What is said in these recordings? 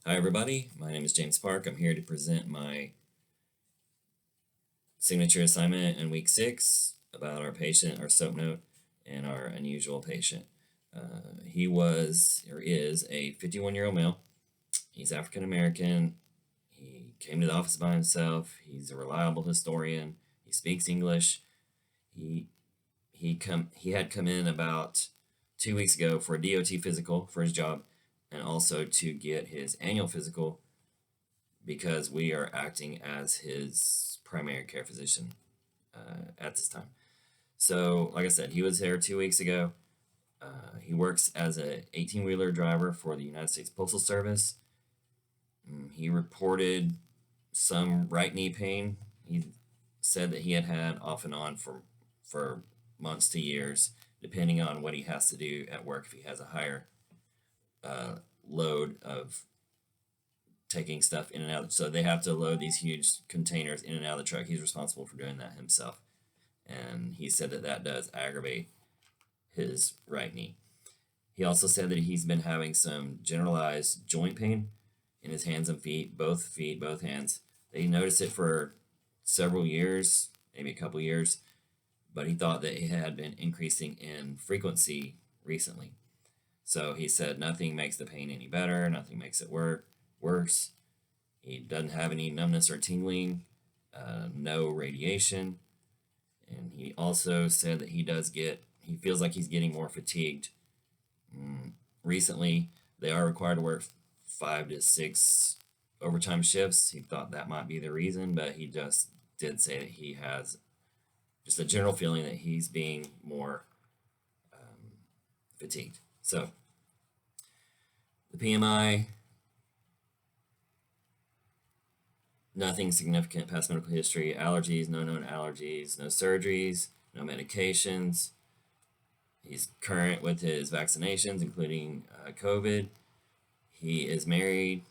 Hi, everybody. My name is James Park. I'm here to present my signature assignment in week 6 about our patient, our SOAP note, and our unusual patient. He was or is a 51-year-old male. He's African American. He came to the office by himself. He's a reliable historian. He speaks English. He he had come in about 2 weeks ago for a DOT physical for his job, and also to get his annual physical because we are acting as his primary care physician at this time. So, like I said, he was there 2 weeks ago. He works as a 18-wheeler driver for the United States Postal Service. He reported some right knee pain. He said that he had off and on for months to years, depending on what he has to do at work. If he has a higher load of taking stuff in and out. So they have to load these huge containers in and out of the truck. He's responsible for doing that himself. And he said that that does aggravate his right knee. He also said that he's been having some generalized joint pain in his hands and feet, both hands. He noticed it for several years, maybe a couple years, but he thought that it had been increasing in frequency recently. So he said nothing makes the pain any better, nothing makes it worse. He doesn't have any numbness or tingling, no radiation. And he also said that he feels like he's getting more fatigued. Recently, they are required to work 5 to 6 overtime shifts. He thought that might be the reason, but he just did say that he has just a general feeling that he's being more fatigued. So the PMI, nothing significant past medical history, allergies, no known allergies, no surgeries, no medications. He's current with his vaccinations, including COVID. He is married.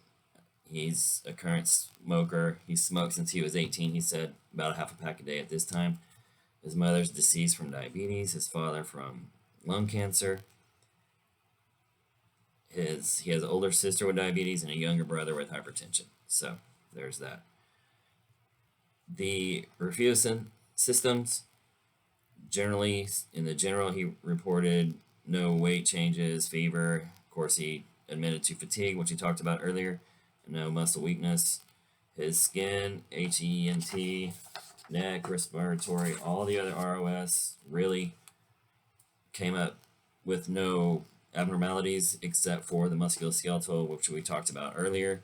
He's a current smoker. He smoked since he was 18, he said, about a half a pack a day at this time. His mother's deceased from diabetes, his father from lung cancer. He has an older sister with diabetes and a younger brother with hypertension. So there's that. The Refuson systems, generally, in the general, he reported no weight changes, fever. Of course, he admitted to fatigue, which he talked about earlier, and no muscle weakness. His skin, HENT, neck, respiratory, all the other ROS really came up with no abnormalities except for the musculoskeletal, which we talked about earlier,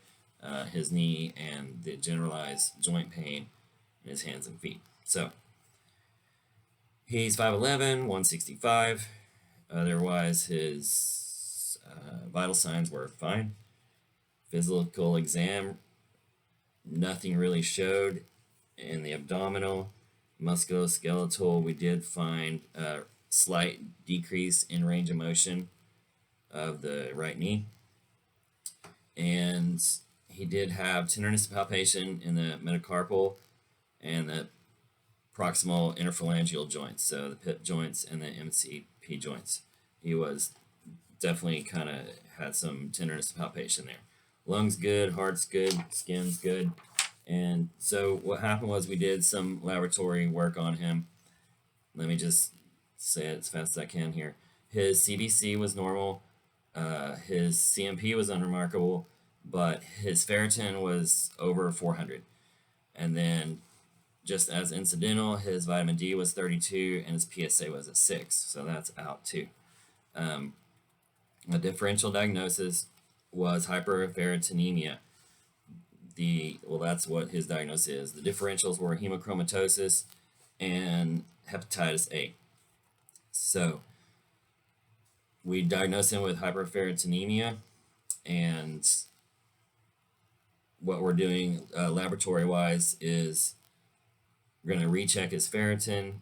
his knee, and the generalized joint pain in his hands and feet. So he's 5'11", 165. Otherwise, his vital signs were fine. Physical exam, nothing really showed. In the abdominal, musculoskeletal, we did find a slight decrease in range of motion of the right knee. And he did have tenderness of palpation in the metacarpal and the proximal interphalangeal joints, so the PIP joints and the MCP joints. He was definitely kind of had some tenderness of palpation there. Lungs good, heart's good, skin's good. And so what happened was we did some laboratory work on him. Let me just say it as fast as I can here. His CBC was normal. His CMP was unremarkable, but his ferritin was over 400. And then just as incidental, his vitamin D was 32 and his PSA was at 6. So that's out too. A differential diagnosis was hyperferritinemia. That's what his diagnosis is. The differentials were hemochromatosis and hepatitis A. So we diagnosed him with hyperferritinemia, and what we're doing laboratory-wise is we're going to recheck his ferritin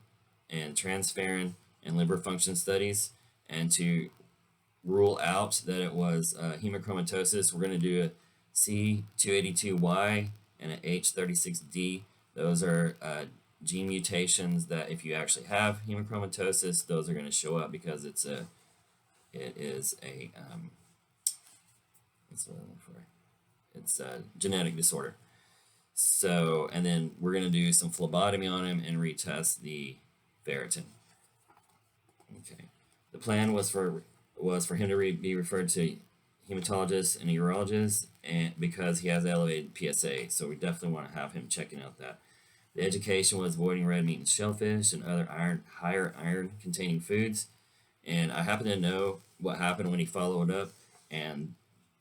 and transferrin and liver function studies, and to rule out that it was hemochromatosis, we're going to do a C282Y and an H36D. Those are gene mutations that if you actually have hemochromatosis, those are going to show up because it is a what's the word for it? It's a genetic disorder. So, and then we're going to do some phlebotomy on him and retest the ferritin. Okay. The plan was for him to be referred to hematologists and urologists, and because he has elevated PSA, so we definitely want to have him checking out that. The education was avoiding red meat and shellfish and other higher iron containing foods. And I happen to know what happened when he followed up, and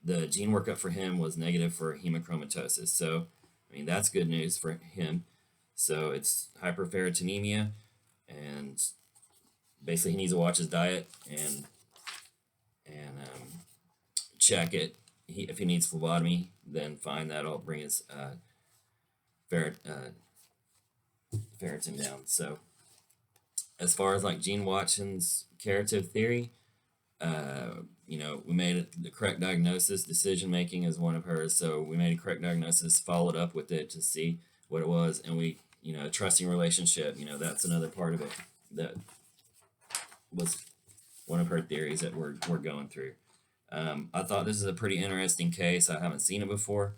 the gene workup for him was negative for hemochromatosis. So, I mean, that's good news for him. So it's hyperferritinemia, and basically he needs to watch his diet and check it. If he needs phlebotomy, then fine, that'll bring his ferritin down. So as far as like Gene Watson's curative theory, we made the correct diagnosis. Decision making is one of hers. So we made a correct diagnosis, followed up with it to see what it was, and we, a trusting relationship. That's another part of it that was one of her theories that we're going through. I thought this is a pretty interesting case. I haven't seen it before.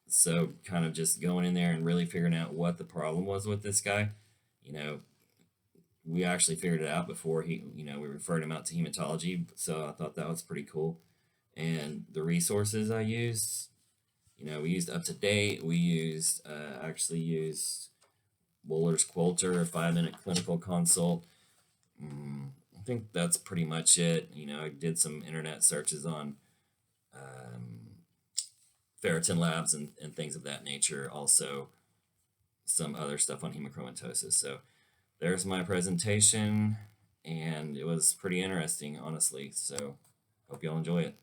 So kind of just going in there and really figuring out what the problem was with this guy. We actually figured it out before we referred him out to hematology. So I thought that was pretty cool. And the resources I used, we used UpToDate. We actually used Woller's Quilter, a 5-minute clinical consult. I think that's pretty much it. I did some internet searches on ferritin labs and things of that nature. Also, some other stuff on hemochromatosis. So there's my presentation, and it was pretty interesting, honestly. So hope y'all enjoy it.